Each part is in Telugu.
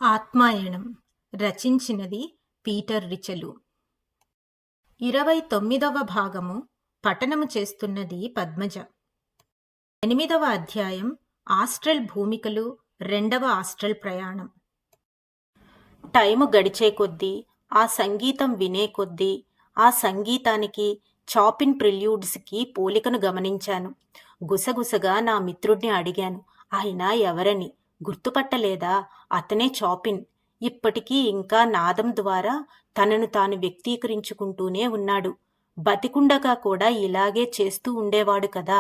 ఆత్మాయణం రచించినది పీటర్ రిచెలు. 29వ భాగము. పఠనము చేస్తున్నది పద్మజ. 8వ అధ్యాయం. ఆస్ట్రల్ భూమికలు, 2వ ఆస్ట్రల్ ప్రయాణం. టైము గడిచే కొద్దీ, ఆ సంగీతం వినే కొద్దీ, ఆ సంగీతానికి చాపిన్ ప్రిల్యూడ్స్కి పోలికను గమనించాను. గుసగుసగా నా మిత్రుడిని అడిగాను, ఆయన ఎవరని. గుర్తుపట్టలేదా? అతనే చాపిన్. ఇప్పటికీ ఇంకా నాదం ద్వారా తనను తాను వ్యక్తీకరించుకుంటూనే ఉన్నాడు. బతికుండగా కూడా ఇలాగే చేస్తూ ఉండేవాడు కదా.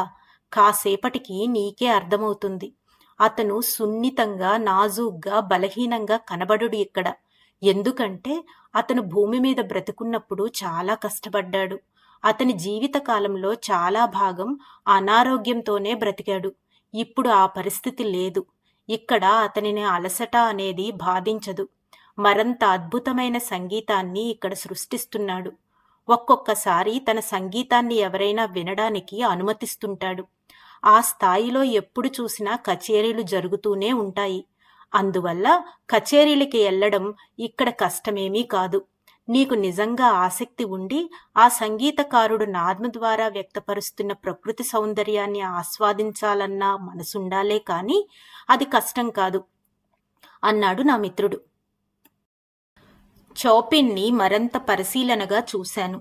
కాసేపటికి నీకే అర్థమవుతుంది. అతను సున్నితంగా, నాజూగ్గా, బలహీనంగా కనబడుడు ఇక్కడ. ఎందుకంటే అతను భూమి మీద బ్రతుకున్నప్పుడు చాలా కష్టపడ్డాడు. అతని జీవిత కాలంలో చాలా భాగం అనారోగ్యంతోనే బ్రతికాడు. ఇప్పుడు ఆ పరిస్థితి లేదు. ఇక్కడ అతనిని అలసట అనేది బాధించదు. మరంత అద్భుతమైన సంగీతాన్ని ఇక్కడ సృష్టిస్తున్నాడు. ఒక్కొక్కసారి తన సంగీతాన్ని ఎవరైనా వినడానికి అనుమతిస్తుంటాడు. ఆ స్థాయిలో ఎప్పుడు చూసినా కచేరీలు జరుగుతూనే ఉంటాయి. అందువల్ల కచేరీలకి వెళ్ళడం ఇక్కడ కష్టమేమీ కాదు. నీకు నిజంగా ఆసక్తి ఉండి ఆ సంగీతకారుడు నాదం ద్వారా వ్యక్తపరుస్తున్న ప్రకృతి సౌందర్యాన్ని ఆస్వాదించాలన్న మనసుండాలే కాని అది కష్టం కాదు అన్నాడు నా మిత్రుడు. చాపిన్ని మరంత పరిశీలనగా చూశాను.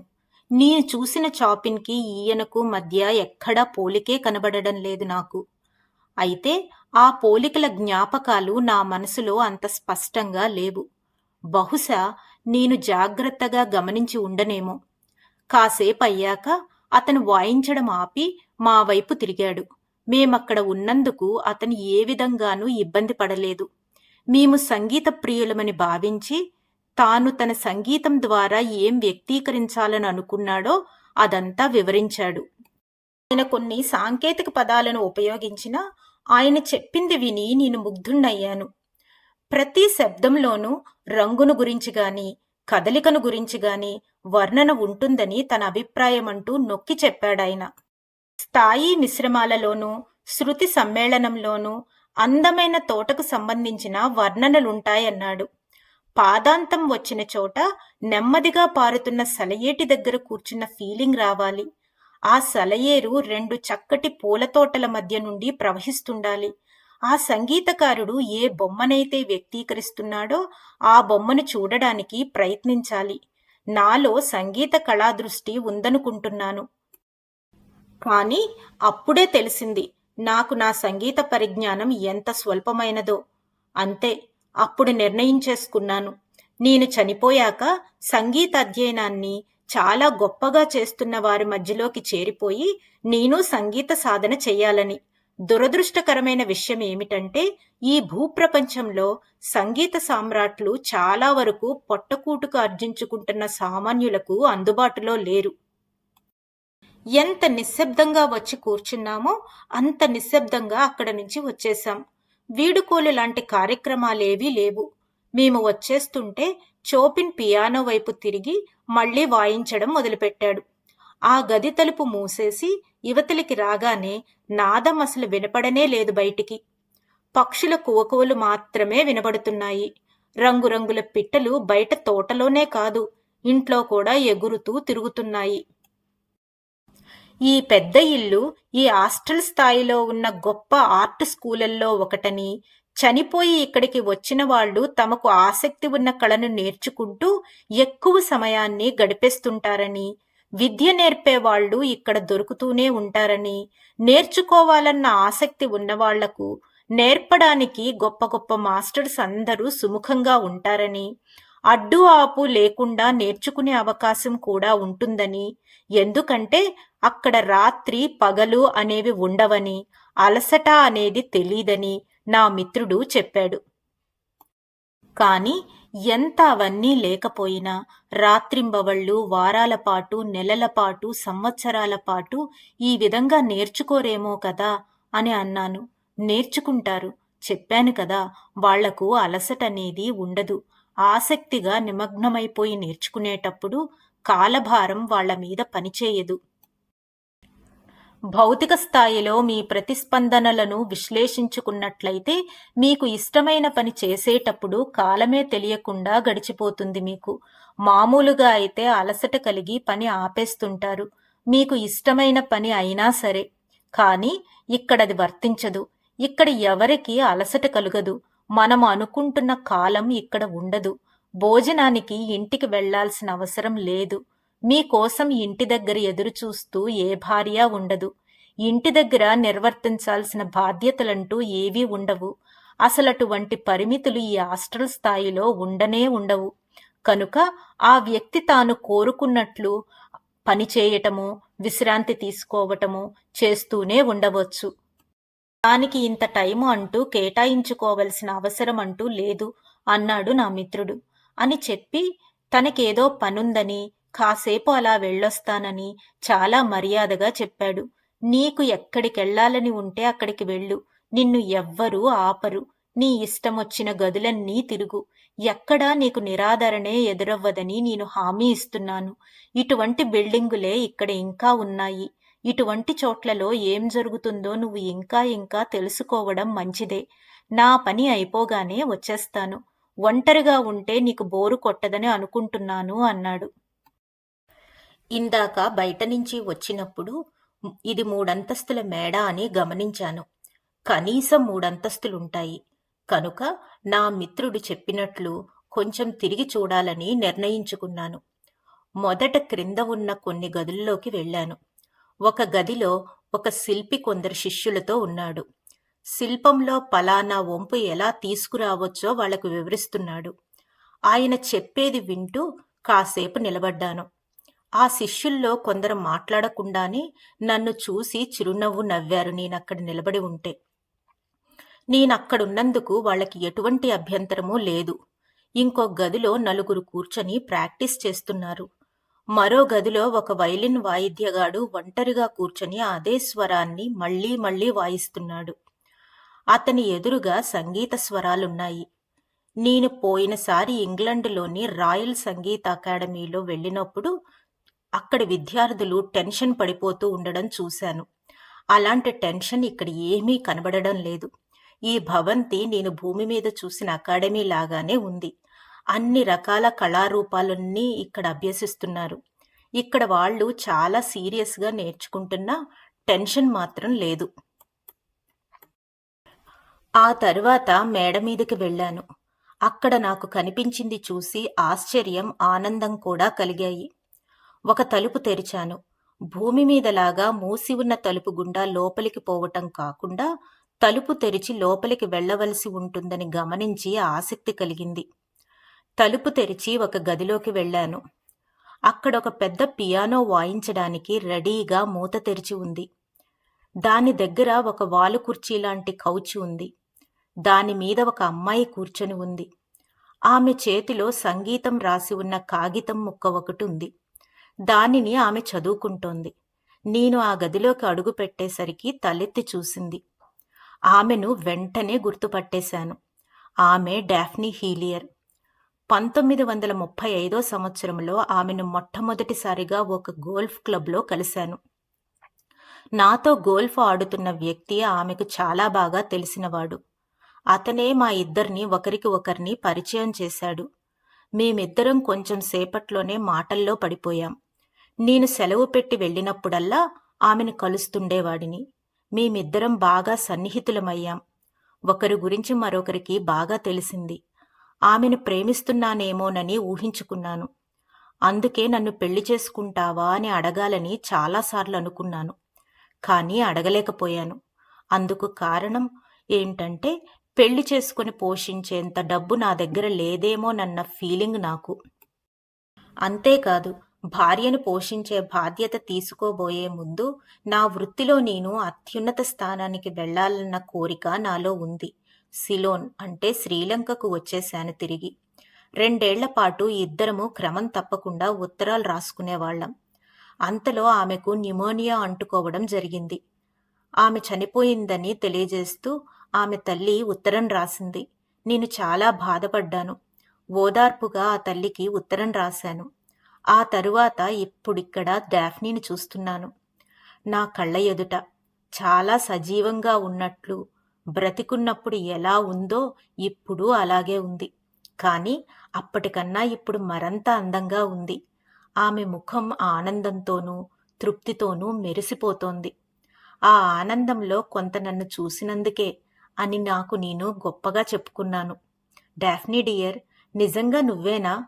నేను చూసిన చాపిన్కి ఈయనకు మధ్య ఎక్కడా పోలికే కనబడడం లేదు నాకు. అయితే ఆ పోలికల జ్ఞాపకాలు నా మనసులో అంత స్పష్టంగా లేవు. బహుశా నేను జాగ్రత్తగా గమనించి ఉండనేమో. కాసేపయ్యాక అతను వాయించడం ఆపి మా వైపు తిరిగాడు. మేమక్కడ ఉన్నందుకు అతను ఏ విధంగానూ ఇబ్బంది పడలేదు. మేము సంగీత ప్రియులమని భావించి తాను తన సంగీతం ద్వారా ఏం వ్యక్తీకరించాలని అనుకున్నాడో అదంతా వివరించాడు. ఆయన కొన్ని సాంకేతిక పదాలను ఉపయోగించినా ఆయన చెప్పింది విని నేను ముగ్ధుణ్ణయ్యాను. ప్రతి శబ్దంలోనూ రంగును గురించి గాని, కదలికను గురించి గాని వర్ణన ఉంటుందని తన అభిప్రాయమంటూ నొక్కి చెప్పాడాయన. స్థాయి మిశ్రమాలలోనూ, శృతి సమ్మేళనంలోనూ అందమైన తోటకు సంబంధించిన వర్ణనలుంటాయన్నాడు. పాదాంతం వచ్చిన చోట నెమ్మదిగా పారుతున్న సెలయేటి దగ్గర కూర్చున్న ఫీలింగ్ రావాలి. ఆ సెలయేరు 2 చక్కటి పూల తోటల మధ్య నుండి ప్రవహిస్తుండాలి. ఆ సంగీతకారుడు ఏ బొమ్మనైతే వ్యక్తీకరిస్తున్నాడో ఆ బొమ్మను చూడడానికి ప్రయత్నించాలి. నాలో సంగీత కళాదృష్టి ఉందనుకుంటున్నాను. కానీ అప్పుడే తెలిసింది నాకు నా సంగీత పరిజ్ఞానం ఎంత స్వల్పమైనదో. అంతే, అప్పుడు నిర్ణయించేసుకున్నాను. నేను చనిపోయాక సంగీత అధ్యయనాన్ని చాలా గొప్పగా చేస్తున్న వారి మధ్యలోకి చేరిపోయి నేను సంగీత సాధన చెయ్యాలని. దురదృష్టకరమైన విషయం ఏమిటంటే ఈ భూప్రపంచంలో సంగీత సామ్రాట్లు చాలా వరకు పొట్టకూటుకు ఆర్జించుకుంటున్న సామాన్యులకు అందుబాటులో లేరు. ఎంత నిశ్శబ్దంగా వచ్చి కూర్చున్నామో అంత నిశ్శబ్దంగా అక్కడ నుంచి వచ్చేశాం. వీడుకోలు లాంటి కార్యక్రమాలేవీ లేవు. మేము వచ్చేస్తుంటే చాపిన్ పియానో వైపు తిరిగి మళ్లీ వాయించడం మొదలుపెట్టాడు. ఆ గది తలుపు మూసేసి యువతలికి రాగానే నాదం అసలు వినపడనే లేదు బయటికి. పక్షుల కువకువలు మాత్రమే వినబడుతున్నాయి. రంగురంగుల పిట్టలు బయట తోటలోనే కాదు, ఇంట్లో కూడా ఎగురుతూ తిరుగుతున్నాయి. ఈ పెద్ద ఇల్లు ఈ ఆస్ట్రల్ స్థాయిలో ఉన్న గొప్ప ఆర్ట్ స్కూలల్లో ఒకటని, చనిపోయి ఇక్కడికి వచ్చిన వాళ్ళు తమకు ఆసక్తి ఉన్న కళను నేర్చుకుంటూ ఎక్కువ సమయాన్ని గడిపేస్తుంటారని, విద్య నేర్పేవాళ్లు ఇక్కడ దొరుకుతూనే ఉంటారని, నేర్చుకోవాలన్న ఆసక్తి ఉన్నవాళ్లకు నేర్పడానికి గొప్ప గొప్ప మాస్టర్స్ అందరూ సుముఖంగా ఉంటారని, అడ్డు ఆపు లేకుండా నేర్చుకునే అవకాశం కూడా ఉంటుందని, ఎందుకంటే అక్కడ రాత్రి పగలు అనేవి ఉండవని, అలసట అనేది తెలీదని నా మిత్రుడు చెప్పాడు. కాని ఎంత అవన్నీ లేకపోయినా రాత్రింబవళ్ళు, వారాల పాటు, నెలల పాటు, సంవత్సరాల పాటు ఈ విధంగా నేర్చుకోరేమో కదా అని అన్నాను. నేర్చుకుంటారు, చెప్పాను కదా. వాళ్లకు అలసటనేది ఉండదు. ఆసక్తిగా నిమగ్నమైపోయి నేర్చుకునేటప్పుడు కాలభారం వాళ్ల మీద పనిచేయదు. భౌతిక స్థాయిలో మీ ప్రతిస్పందనలను విశ్లేషించుకున్నట్లయితే మీకు ఇష్టమైన పని చేసేటప్పుడు కాలమే తెలియకుండా గడిచిపోతుంది మీకు. మామూలుగా అయితే అలసట కలిగి పని ఆపేస్తుంటారు, మీకు ఇష్టమైన పని అయినా సరే. కానీ ఇక్కడది వర్తించదు. ఇక్కడ ఎవరికి అలసట కలుగదు. మనము అనుకుంటున్న కాలం ఇక్కడ ఉండదు. భోజనానికి ఇంటికి వెళ్లాల్సిన అవసరం లేదు. మీకోసం ఇంటి దగ్గర ఎదురుచూస్తూ ఏ భార్య ఉండదు. ఇంటి దగ్గర నిర్వర్తించాల్సిన బాధ్యతలంటూ ఏవీ ఉండవు. అసలటువంటి పరిమితులు ఈ ఆస్ట్రల్ స్థాయిలో ఉండనే ఉండవు. కనుక ఆ వ్యక్తి తాను కోరుకున్నట్లు పని చేయటము, విశ్రాంతి తీసుకోవటము చేస్తూనే ఉండవచ్చు. దానికి ఇంత టైము అంటూ కేటాయించుకోవలసిన అవసరం అంటూ లేదు అన్నాడు నా మిత్రుడు. అని చెప్పి తనకేదో పనుందని కాసేపు అలా వెళ్ళొస్తానని చాలా మర్యాదగా చెప్పాడు. నీకు ఎక్కడికెళ్లాలని ఉంటే అక్కడికి వెళ్ళు. నిన్ను ఎవ్వరూ ఆపరు. నీ ఇష్టమొచ్చిన గదులన్నీ తిరుగు. ఎక్కడా నీకు నిరాదరణే ఎదురవ్వదని నేను హామీ ఇస్తున్నాను. ఇటువంటి బిల్డింగులే ఇక్కడ ఇంకా ఉన్నాయి. ఇటువంటి చోట్లలో ఏం జరుగుతుందో నువ్వు ఇంకా ఇంకా తెలుసుకోవడం మంచిదే. నా పని అయిపోగానే వచ్చేస్తాను. ఒంటరిగా ఉంటే నీకు బోరు కొట్టదని అనుకుంటున్నాను అన్నాడు. ఇందాక బయట నుంచి వచ్చినప్పుడు ఇది 3 అంతస్తుల మేడ అని గమనించాను. కనీసం 3 అంతస్తులుంటాయి. కనుక నా మిత్రుడు చెప్పినట్లు కొంచెం తిరిగి చూడాలని నిర్ణయించుకున్నాను. మొదట క్రింద ఉన్న కొన్ని గదుల్లోకి వెళ్ళాను. ఒక గదిలో ఒక శిల్పి కొందరు శిష్యులతో ఉన్నాడు. శిల్పంలో పలానా వంపు ఎలా తీసుకురావచ్చో వాళ్లకు వివరిస్తున్నాడు. ఆయన చెప్పేది వింటూ కాసేపు నిలబడ్డాను. ఆ శిష్యుల్లో కొందరు మాట్లాడకుండానే నన్ను చూసి చిరునవ్వు నవ్వారు నేనక్కడ నిలబడి ఉంటే. నేనక్కడున్నందుకు వాళ్ళకి ఎటువంటి అభ్యంతరమూ లేదు. ఇంకో గదిలో 4 కూర్చొని ప్రాక్టీస్ చేస్తున్నారు. మరో గదిలో ఒక వైలిన్ వాయిద్యగాడు ఒంటరిగా కూర్చొని అదే స్వరాన్ని మళ్లీ మళ్లీ వాయిస్తున్నాడు. అతని ఎదురుగా సంగీత స్వరాలున్నాయి. నేను పోయినసారి ఇంగ్లండ్లోని రాయల్ సంగీత అకాడమీలో వెళ్ళినప్పుడు అక్కడి విద్యార్థులు టెన్షన్ పడిపోతూ ఉండడం చూశాను. అలాంటి టెన్షన్ ఇక్కడ ఏమీ కనబడడం లేదు. ఈ భవంతి నేను భూమి మీద చూసిన అకాడమీ లాగానే ఉంది. అన్ని రకాల కళారూపాలన్నీ ఇక్కడ అభ్యసిస్తున్నారు. ఇక్కడ వాళ్ళు చాలా సీరియస్గా నేర్చుకుంటున్నా టెన్షన్ మాత్రం లేదు. ఆ తర్వాత మేడ మీదకి వెళ్ళాను. అక్కడ నాకు కనిపించింది చూసి ఆశ్చర్యం, ఆనందం కూడా కలిగాయి. ఒక తలుపు తెరిచాను. భూమి మీదలాగా మూసి ఉన్న తలుపు గుండా లోపలికి పోవటం కాకుండా తలుపు తెరిచి లోపలికి వెళ్లవలసి ఉంటుందని గమనించి ఆసక్తి కలిగింది. తలుపు తెరిచి ఒక గదిలోకి వెళ్ళాను. అక్కడొక పెద్ద పియానో వాయించడానికి రెడీగా మూత తెరిచి ఉంది. దాని దగ్గర ఒక వాలు కుర్చీలాంటి కౌచి ఉంది. దానిమీద ఒక అమ్మాయి కూర్చొని ఉంది. ఆమె చేతిలో సంగీతం రాసి ఉన్న కాగితం ముక్క ఒకటి ఉంది. దానిని ఆమె చదువుకుంటోంది. నేను ఆ గదిలోకి అడుగు పెట్టేసరికి తలెత్తి చూసింది. ఆమెను వెంటనే గుర్తుపట్టేశాను. ఆమె డాఫ్నీ హీలియర్. 1935 సంవత్సరంలో ఆమెను మొట్టమొదటిసారిగా ఒక గోల్ఫ్ క్లబ్లో కలిశాను. నాతో గోల్ఫ్ ఆడుతున్న వ్యక్తి ఆమెకు చాలా బాగా తెలిసినవాడు. అతనే మా ఇద్దరిని ఒకరికి ఒకరిని పరిచయం చేశాడు. మేమిద్దరం కొంచెం సేపట్లోనే మాటల్లో పడిపోయాం. నేను సెలవు పెట్టి వెళ్ళినప్పుడల్లా ఆమెను కలుస్తుండేవాడిని. మేమిద్దరం బాగా సన్నిహితులమయ్యాం. ఒకరి గురించి మరొకరికి బాగా తెలిసింది. ఆమెను ప్రేమిస్తున్నానేమోనని ఊహించుకున్నాను. అందుకే నన్ను పెళ్లి చేసుకుంటావా అని అడగాలని చాలాసార్లు అనుకున్నాను. కానీ అడగలేకపోయాను. అందుకు కారణం ఏంటంటే పెళ్లి చేసుకుని పోషించేంత డబ్బు నా దగ్గర లేదేమోనన్న ఫీలింగ్ నాకు. అంతేకాదు, భార్యను పోషించే బాధ్యత తీసుకోబోయే ముందు నా వృత్తిలో నేను అత్యున్నత స్థానానికి వెళ్లాలన్న కోరిక నాలో ఉంది. సిలోన్ అంటే శ్రీలంకకు వచ్చేశాను తిరిగి. 2 ఏళ్ల పాటు ఇద్దరము క్రమం తప్పకుండా ఉత్తరాలు రాసుకునేవాళ్లం. అంతలో ఆమెకు న్యూమోనియా అంటుకోవడం జరిగింది. ఆమె చనిపోయిందని తెలియజేస్తూ ఆమె తల్లి ఉత్తరం రాసింది. నేను చాలా బాధపడ్డాను. ఓదార్పుగా ఆ తల్లికి ఉత్తరం రాశాను. ఆ తరువాత ఇప్పుడిక్కడ డాఫ్నీని చూస్తున్నాను. నా కళ్ళ ఎదుట చాలా సజీవంగా ఉన్నట్లు, బ్రతికున్నప్పుడు ఎలా ఉందో ఇప్పుడు అలాగే ఉంది. కానీ అప్పటికన్నా ఇప్పుడు మరంత అందంగా ఉంది. ఆమె ముఖం ఆనందంతోనూ తృప్తితోనూ మెరిసిపోతోంది. ఆ ఆనందంలో కొంత నన్ను చూసినందుకే అని నాకు నేను గొప్పగా చెప్పుకున్నాను. డాఫ్నీ డియర్, నిజంగా నువ్వేనా?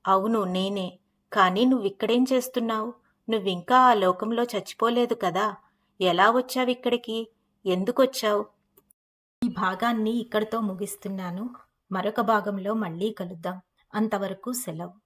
అవును, నేనే. కానీ నువ్విక్కడేం చేస్తున్నావు? నువ్వింకా ఆ లోకంలో చచ్చిపోలేదు కదా? ఎలా వచ్చావిక్కడికి? ఎందుకొచ్చావు? ఈ భాగాన్ని ఇక్కడితో ముగిస్తున్నాను. మరొక భాగంలో మళ్ళీ కలుద్దాం. అంతవరకు సెలవు.